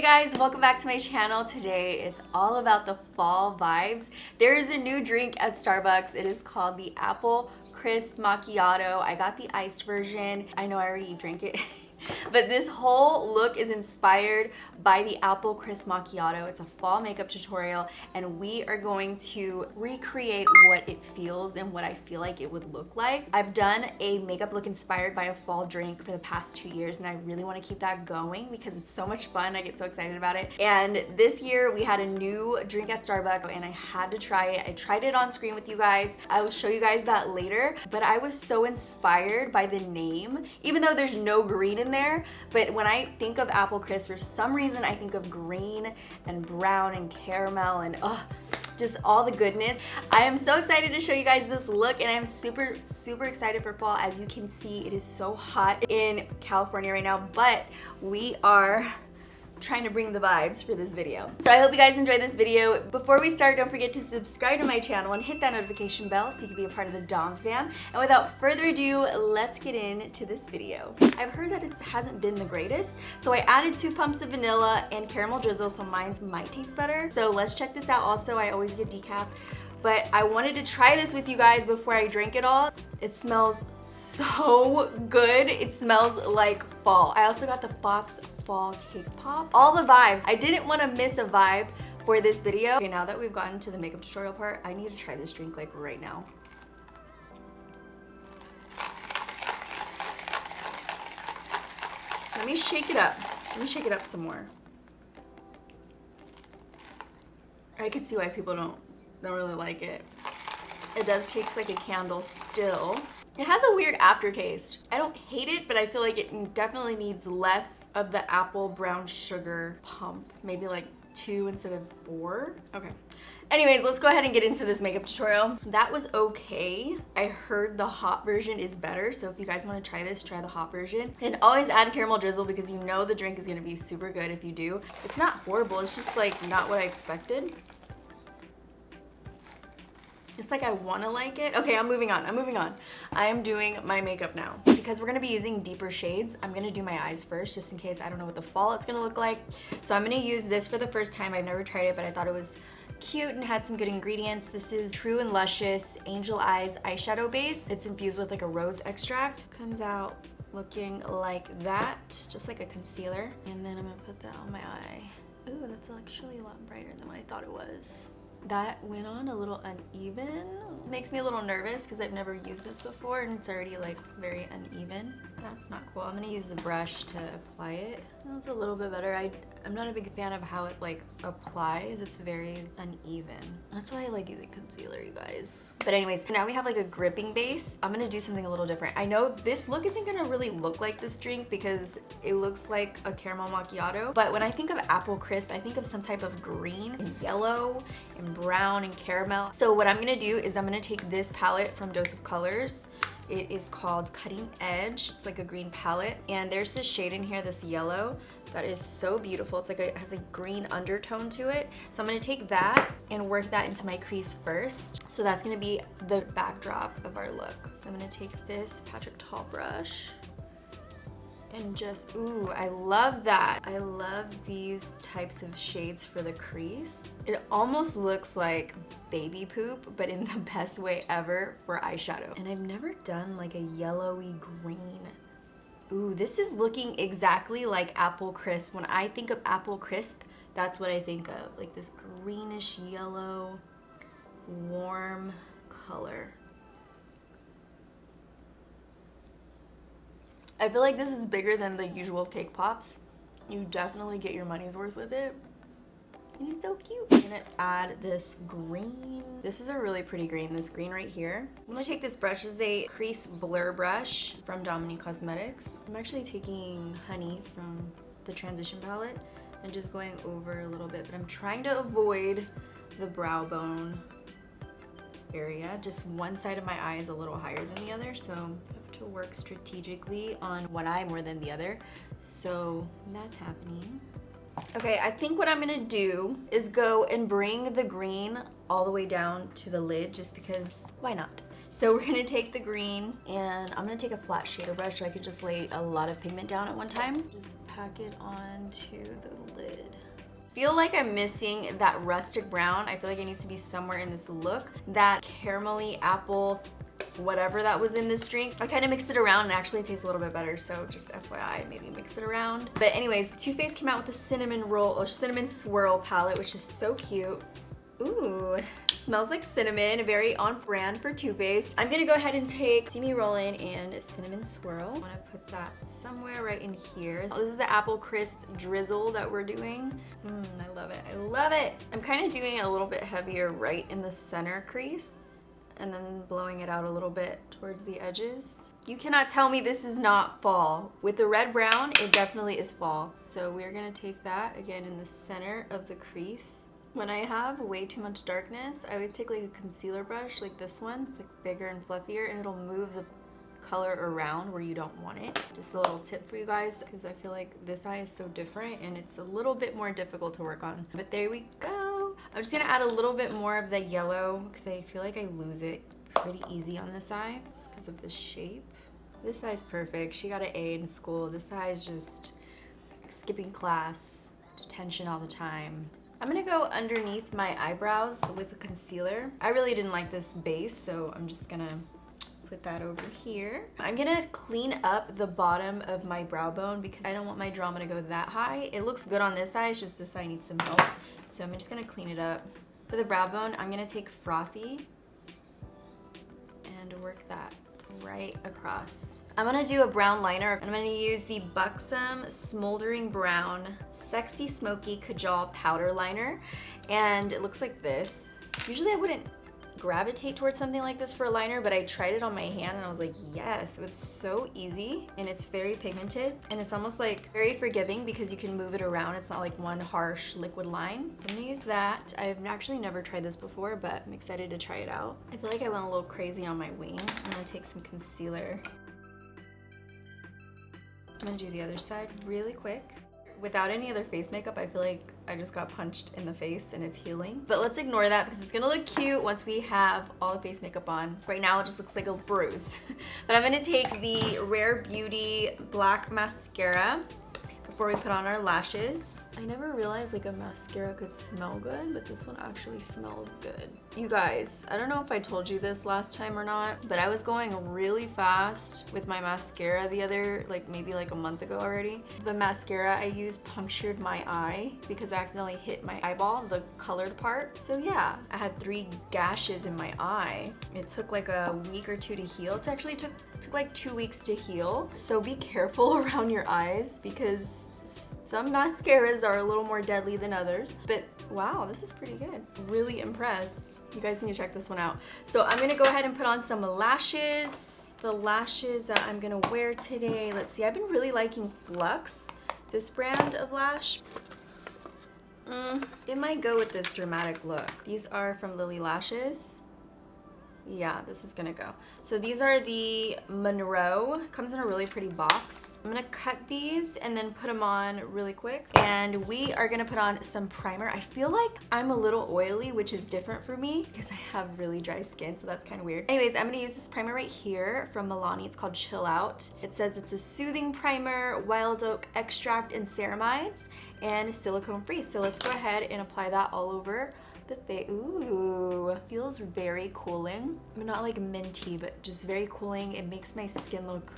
guys, welcome back to my channel. Today it's all about the fall vibes. There is a new drink at Starbucks. It is called the Apple Crisp Macchiato. I got the iced version. I know I already drank it. But this whole look is inspired by the Apple Crisp Macchiato. It's a fall makeup tutorial and we are going to recreate what it feels and what I feel like it would look like. I've done a makeup look inspired by a fall drink for the past 2 years and I really want to keep that going because it's so much fun. I get so excited about it. And this year we had a new drink at Starbucks and I had to try it. I tried it on screen with you guys. I will show you guys that later, but I was so inspired by the name, even though there's no green in there. But when I think of apple crisp, for some reason I think of green and brown and caramel and just all the goodness. I am so excited to show you guys this look and I'm super excited for fall. As you can see, it is so hot in California right now, but we are trying to bring the vibes for this video. So I hope you guys enjoyed this video. Before we start, don't forget to subscribe to my channel and hit that notification bell so you can be a part of the Dom fam. And without further ado, let's get into this video. I've heard that it hasn't been the greatest, so I added 2 pumps of vanilla and caramel drizzle, so mine's might taste better. So let's check this out. Also, I always get decaf, but I wanted to try this with you guys before I drank it all. It smells so good. It smells like fall. I also got the box fall cake pop. All the vibes. I didn't want to miss a vibe for this video. Okay, now that we've gotten to the makeup tutorial part, I need to try this drink like right now. Let me shake it up. Let me shake it up some more. I can see why people don't really like it. It does taste like a candle still. It has a weird aftertaste. I don't hate it, but I feel like it definitely needs less of the apple brown sugar pump. Maybe like 2 instead of 4. Okay. Anyways, let's go ahead and get into this makeup tutorial. That was okay. I heard the hot version is better, so if you guys want to try this, try the hot version. And always add caramel drizzle because you know the drink is going to be super good if you do. It's not horrible, it's just like not what I expected. It's like I want to like it. Okay, I'm moving on. I am doing my makeup now. Because we're going to be using deeper shades, I'm going to do my eyes first just in case I don't know what the fall it's going to look like. So I'm going to use this for the first time. I've never tried it, but I thought it was cute and had some good ingredients. This is True and Luscious Angel Eyes eyeshadow base. It's infused with like a rose extract. Comes out looking like that, just like a concealer. And then I'm going to put that on my eye. Ooh, that's actually a lot brighter than what I thought it was. That went on a little uneven. Makes me a little nervous because I've never used this before and it's already like very uneven. That's not cool. I'm gonna use the brush to apply it. That was a little bit better. I'm not a big fan of how it like applies. It's very uneven. That's why I like using concealer, you guys. But anyways, now we have like a gripping base. I'm gonna do something a little different. I know this look isn't gonna really look like this drink because it looks like a caramel macchiato. But when I think of apple crisp, I think of some type of green and yellow and brown and caramel. So what I'm gonna do is I'm gonna take this palette from Dose of Colors. It is called Cutting Edge. It's like a green palette. And there's this shade in here, this yellow, that is so beautiful. It's like it has a green undertone to it. So I'm gonna take that and work that into my crease first. So that's gonna be the backdrop of our look. So I'm gonna take this Patrick Tall brush and just, ooh, I love that. I love these types of shades for the crease. It almost looks like baby poop, but in the best way ever for eyeshadow. And I've never done like a yellowy green. Ooh, this is looking exactly like apple crisp. When I think of apple crisp, that's what I think of. Like this greenish yellow, warm color. I feel like this is bigger than the usual cake pops. You definitely get your money's worth with it. And it's so cute. I'm gonna add this green. This is a really pretty green, this green right here. I'm gonna take this brush. This is a crease blur brush from Dominique Cosmetics. I'm actually taking Honey from the Transition palette and just going over a little bit, but I'm trying to avoid the brow bone area. Just one side of my eye is a little higher than the other, so I have to work strategically on one eye more than the other. So that's happening. Okay, I think what I'm gonna do is go and bring the green all the way down to the lid just because why not? So we're gonna take the green and I'm gonna take a flat shader brush so I could just lay a lot of pigment down at one time. Just pack it onto the lid. Feel like I'm missing that rustic brown. I feel like it needs to be somewhere in this look. That caramelly apple, whatever that was in this drink. I kind of mixed it around and actually it tastes a little bit better, so just FYI, maybe mix it around. But anyways, Too Faced came out with the cinnamon roll or cinnamon swirl palette, which is so cute. Ooh, smells like cinnamon, very on brand for Too Faced. I'm gonna go ahead and take See Me Rollin' and Cinnamon Swirl. I wanna put that somewhere right in here. This is the Apple Crisp Drizzle that we're doing. I love it, I love it. I'm kind of doing it a little bit heavier right in the center crease and then blowing it out a little bit towards the edges. You cannot tell me this is not fall. With the red brown, it definitely is fall. So we're gonna take that again in the center of the crease. When I have way too much darkness, I always take like a concealer brush like this one. It's like bigger and fluffier and it'll move the color around where you don't want it. Just a little tip for you guys, because I feel like this eye is so different and it's a little bit more difficult to work on. But there we go. I'm just gonna add a little bit more of the yellow because I feel like I lose it pretty easy on this eye just because of the shape. This eye's perfect. She got an A in school. This eye is just like skipping class, detention all the time. I'm gonna go underneath my eyebrows with a concealer. I really didn't like this base, so I'm just gonna put that over here. I'm gonna clean up the bottom of my brow bone because I don't want my drama to go that high. It looks good on this eye, it's just this eye needs some help. So I'm just gonna clean it up. For the brow bone, I'm gonna take Frothy and work that right across. I'm gonna do a brown liner. I'm gonna use the Buxom Smoldering Brown Sexy Smoky Kajal Powder Liner. And it looks like this. Usually I wouldn't gravitate towards something like this for a liner, but I tried it on my hand and I was like, yes, it's so easy and it's very pigmented and it's almost like very forgiving because you can move it around. It's not like one harsh liquid line. So I'm gonna use that. I've actually never tried this before, but I'm excited to try it out. I feel like I went a little crazy on my wing. I'm gonna take some concealer. I'm gonna do the other side really quick. Without any other face makeup, I feel like I just got punched in the face and it's healing. But let's ignore that because it's gonna look cute once we have all the face makeup on. Right now it just looks like a bruise. But I'm gonna take the Rare Beauty Black Mascara before we put on our lashes. I never realized like a mascara could smell good, but this one actually smells good. You guys, I don't know if I told you this last time or not, but I was going really fast with my mascara the other, maybe a month ago already. The mascara I used punctured my eye because I accidentally hit my eyeball, the colored part. So yeah, I had 3 gashes in my eye. It took like a week or 2 to heal. It actually took like 2 weeks to heal. So be careful around your eyes because some mascaras are a little more deadly than others. But wow, this is pretty good. Really impressed. You guys need to check this one out. So I'm gonna go ahead and put on some lashes. The lashes that I'm gonna wear today, let's see, I've been really liking Flux, this brand of lash. It might go with this dramatic look. These are from Lovelylavishthings. Yeah, this is gonna go. So these are the Monroe. Comes in a really pretty box. I'm gonna cut these and then put them on really quick. And we are gonna put on some primer. I feel like I'm a little oily, which is different for me because I have really dry skin, so that's kind of weird. Anyways, I'm gonna use this primer right here from Milani. It's called Chill Out. It says it's a soothing primer, wild oak extract and ceramides, and silicone free. So let's go ahead and apply that all over the face. Ooh, feels very cooling. I mean, not like minty, but just very cooling. It makes my skin look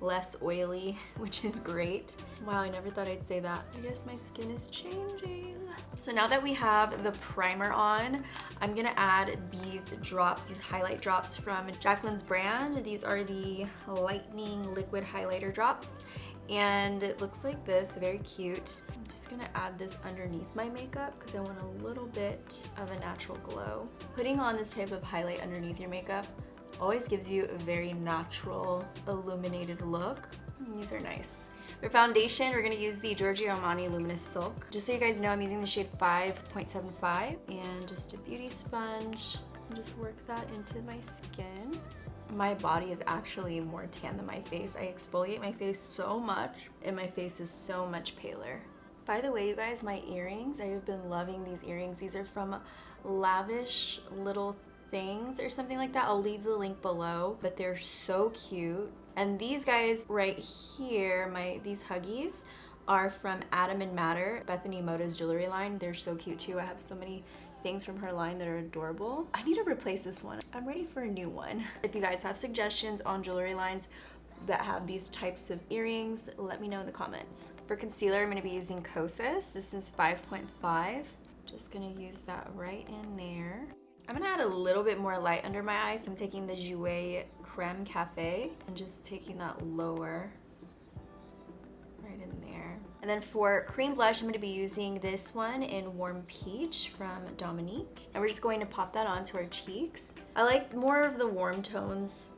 less oily, which is great. Wow, I never thought I'd say that. I guess my skin is changing. So now that we have the primer on, I'm gonna add these drops, these highlight drops from Jacqueline's brand. These are the Lightning Liquid Highlighter Drops. And it looks like this, very cute. I'm just gonna add this underneath my makeup because I want a little bit of a natural glow. Putting on this type of highlight underneath your makeup always gives you a very natural, illuminated look. These are nice. For foundation, we're gonna use the Giorgio Armani Luminous Silk. Just so you guys know, I'm using the shade 5.75 and just a beauty sponge. And just work that into my skin. My body is actually more tan than my face. I exfoliate my face so much and my face is so much paler. By the way, you guys, my earrings, I have been loving these earrings. These are from Lavish Little Things or something like that. I'll leave the link below, but they're so cute. And these guys right here, these huggies are from Atom and Matter, Bethany Moda's jewelry line. They're so cute too. I have so many things from her line that are adorable. I need to replace this one. I'm ready for a new one. If you guys have suggestions on jewelry lines that have these types of earrings, let me know in the comments. For concealer, I'm gonna be using Kosas. This is 5.5. Just gonna use that right in there. I'm gonna add a little bit more light under my eyes. I'm taking the Jouer Creme Cafe and just taking that lower right in there. And then for cream blush, I'm gonna be using this one in Warm Peach from Dominique. And we're just going to pop that onto our cheeks. I like more of the warm tones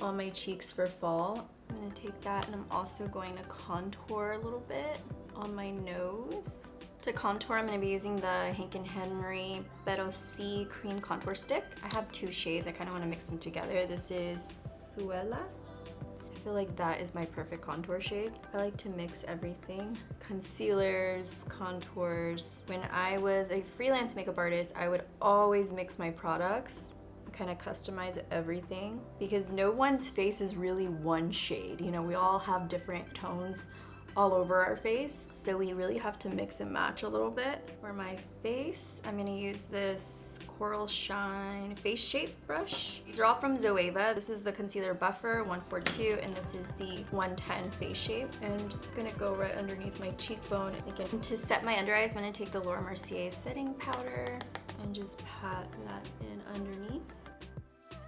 on my cheeks for fall. I'm gonna take that and I'm also going to contour a little bit on my nose. To contour, I'm gonna be using the Hank & Henry Beto C Cream Contour Stick. I have two shades, I kinda wanna mix them together. This is Swirl. I feel like that is my perfect contour shade. I like to mix everything. Concealers, contours. When I was a freelance makeup artist, I would always mix my products, kind of customize everything, because no one's face is really one shade. You know, we all have different tones all over our face, so we really have to mix and match a little bit. For my face, I'm gonna use this Coral Shine Face Shape brush. These are all from Zoeva. This is the Concealer Buffer 142, and this is the 110 Face Shape. And I'm just gonna go right underneath my cheekbone. Again, to set my under eyes, I'm gonna take the Laura Mercier setting powder and just pat that in underneath.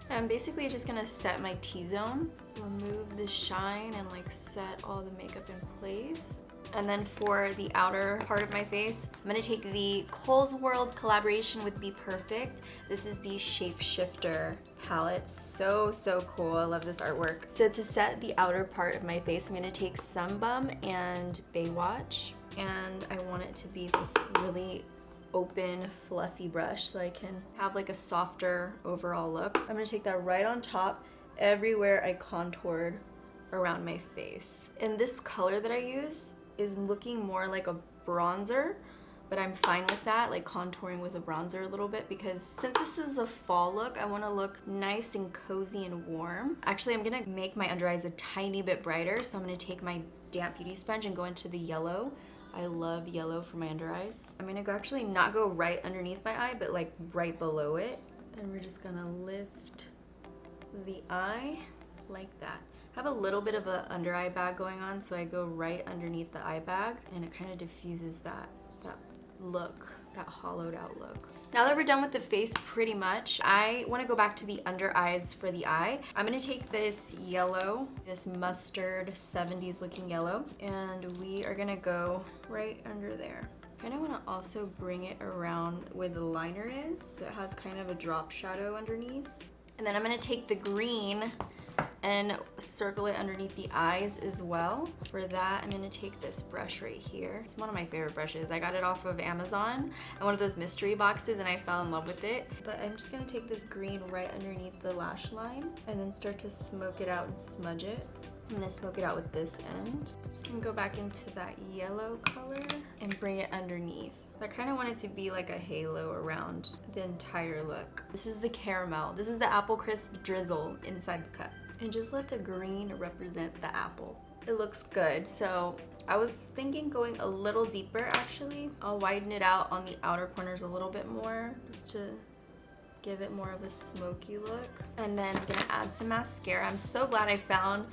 I'm basically just gonna set my T-zone, remove the shine, and like set all the makeup in place. And then for the outer part of my face, I'm gonna take the Kohl's World collaboration with Be Perfect. This is the Shapeshifter palette. So cool, I love this artwork. So to set the outer part of my face, I'm gonna take Sunbum and Baywatch. And I want it to be this really open, fluffy brush so I can have like a softer overall look. I'm gonna take that right on top, everywhere I contoured around my face. And this color that I used is looking more like a bronzer, but I'm fine with that, like contouring with a bronzer a little bit, because since this is a fall look, I wanna look nice and cozy and warm. Actually, I'm gonna make my under eyes a tiny bit brighter, so I'm gonna take my damp beauty sponge and go into the yellow. I love yellow for my under eyes. I'm gonna actually not go right underneath my eye, but like right below it. And we're just gonna lift the eye like that. I have a little bit of an under eye bag going on, so I go right underneath the eye bag, and it kind of diffuses that look, that hollowed out look. Now that we're done with the face pretty much, I want to go back to the under eyes for the eye. I'm going to take this yellow, this mustard 70s looking yellow, and we are going to go right under there. I kind of want to also bring it around where the liner is, so it has kind of a drop shadow underneath. And then I'm going to take the green and circle it underneath the eyes as well. For that, I'm gonna take this brush right here. It's one of my favorite brushes. I got it off of Amazon and one of those mystery boxes, and I fell in love with it. But I'm just gonna take this green right underneath the lash line and then start to smoke it out and smudge it. I'm gonna smoke it out with this end and go back into that yellow color and bring it underneath. I kind of want it to be like a halo around the entire look. This is the caramel. This is the Apple Crisp drizzle inside the cup. And just let the green represent the apple. It looks good. So I was thinking going a little deeper actually. I'll widen it out on the outer corners a little bit more just to give it more of a smoky look. And then I'm gonna add some mascara. I'm so glad I found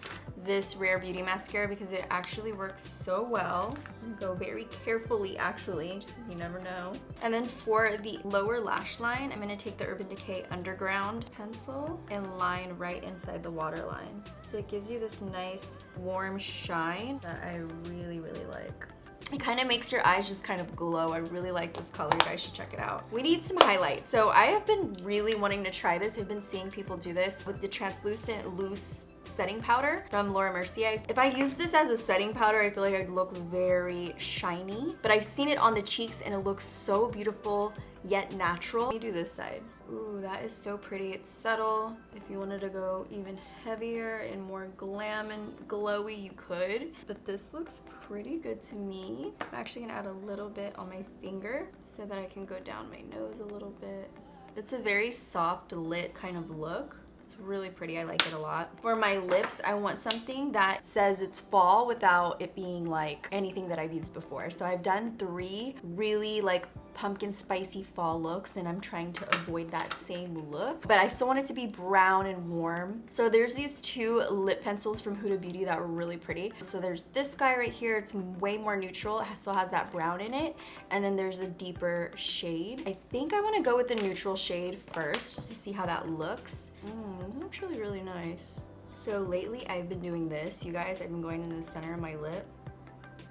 this Rare Beauty mascara because it actually works so well. I'm gonna go very carefully actually, just because you never know. And then for the lower lash line, I'm gonna take the Urban Decay Underground pencil and line right inside the waterline. So it gives you this nice warm shine that I really like. It kind of makes your eyes just kind of glow. I really like this color. You guys should check it out. We need some highlight. So I have been really wanting to try this. I've been seeing people do this with the translucent loose setting powder from Laura Mercier. If I use this as a setting powder, I feel like I'd look very shiny, but I've seen it on the cheeks and it looks so beautiful yet natural. Let me do this side. Ooh, that is so pretty. It's subtle. If you wanted to go even heavier and more glam and glowy, you could, but this looks pretty good to me. I'm actually gonna add a little bit on my finger so that I can go down my nose a little bit. It's a very soft lit kind of look. It's really pretty, I like it a lot. For my lips, I want something that says it's fall without it being like anything that I've used before. So I've done 3 really like pumpkin spicy fall looks, and I'm trying to avoid that same look, but I still want it to be brown and warm. So there's these 2 lip pencils from Huda Beauty that were really pretty. So there's this guy right here, it's way more neutral, it still has that brown in it, and then there's a deeper shade. I think I want to go with the neutral shade first just to see how that looks. It's actually really nice. So lately I've been doing this, you guys. I've been going in the center of my lip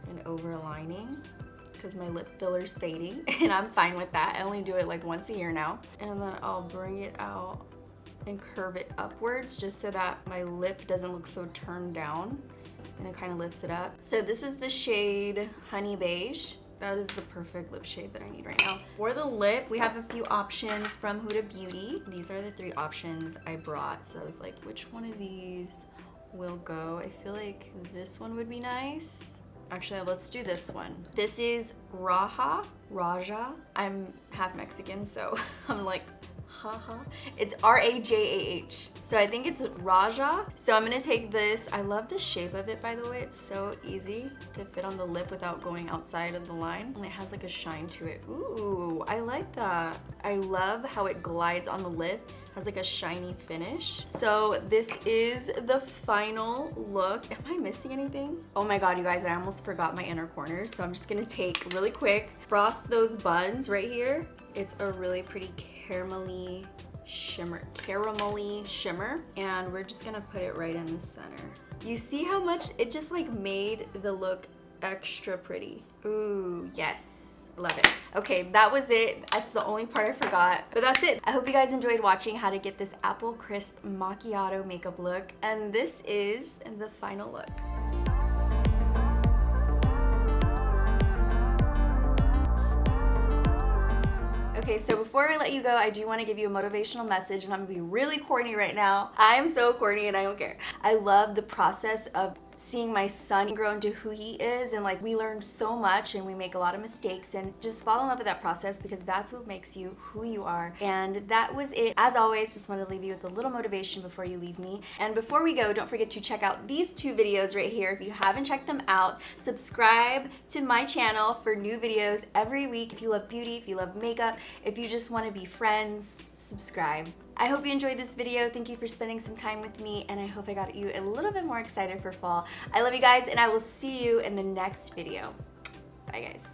and overlining because my lip filler's fading, and I'm fine with that. I only do it like once a year now. And then I'll bring it out and curve it upwards just so that my lip doesn't look so turned down, and it kind of lifts it up. So this is the shade Honey Beige. That is the perfect lip shade that I need right now. For the lip, we have a few options from Huda Beauty. These are the 3 options I brought. So I was like, which one of these will go? I feel like this one would be nice. Actually, let's do this one. This is Raja. I'm half Mexican, so I'm like, haha. It's R-A-J-A-H. So I think it's Raja. So I'm gonna take this. I love the shape of it, by the way. It's so easy to fit on the lip without going outside of the line. And it has like a shine to it. Ooh, I like that. I love how it glides on the lip. Has like a shiny finish. So this is the final look. Am I missing anything? Oh my God, you guys, I almost forgot my inner corners. So I'm just gonna take really quick, frost those buns right here. It's a really pretty caramelly shimmer, and we're just gonna put it right in the center. You see how much it just like made the look extra pretty. Ooh, yes. Love it. Okay, that was it. That's the only part I forgot, but that's it. I hope you guys enjoyed watching how to get this Apple Crisp Macchiato makeup look, and this is the final look. Okay, so before I let you go, I do want to give you a motivational message, and I'm gonna be really corny right now. I am so corny and I don't care. I love the process of seeing my son grow into who he is, and like we learn so much and we make a lot of mistakes, and just fall in love with that process because that's what makes you who you are. And that was it. As always, just want to leave you with a little motivation before you leave me. And before we go, don't forget to check out these 2 videos right here. If you haven't checked them out, subscribe to my channel for new videos every week. If you love beauty, if you love makeup, if you just want to be friends, subscribe. I hope you enjoyed this video. Thank you for spending some time with me, and I hope I got you a little bit more excited for fall. I love you guys, and I will see you in the next video. Bye, guys.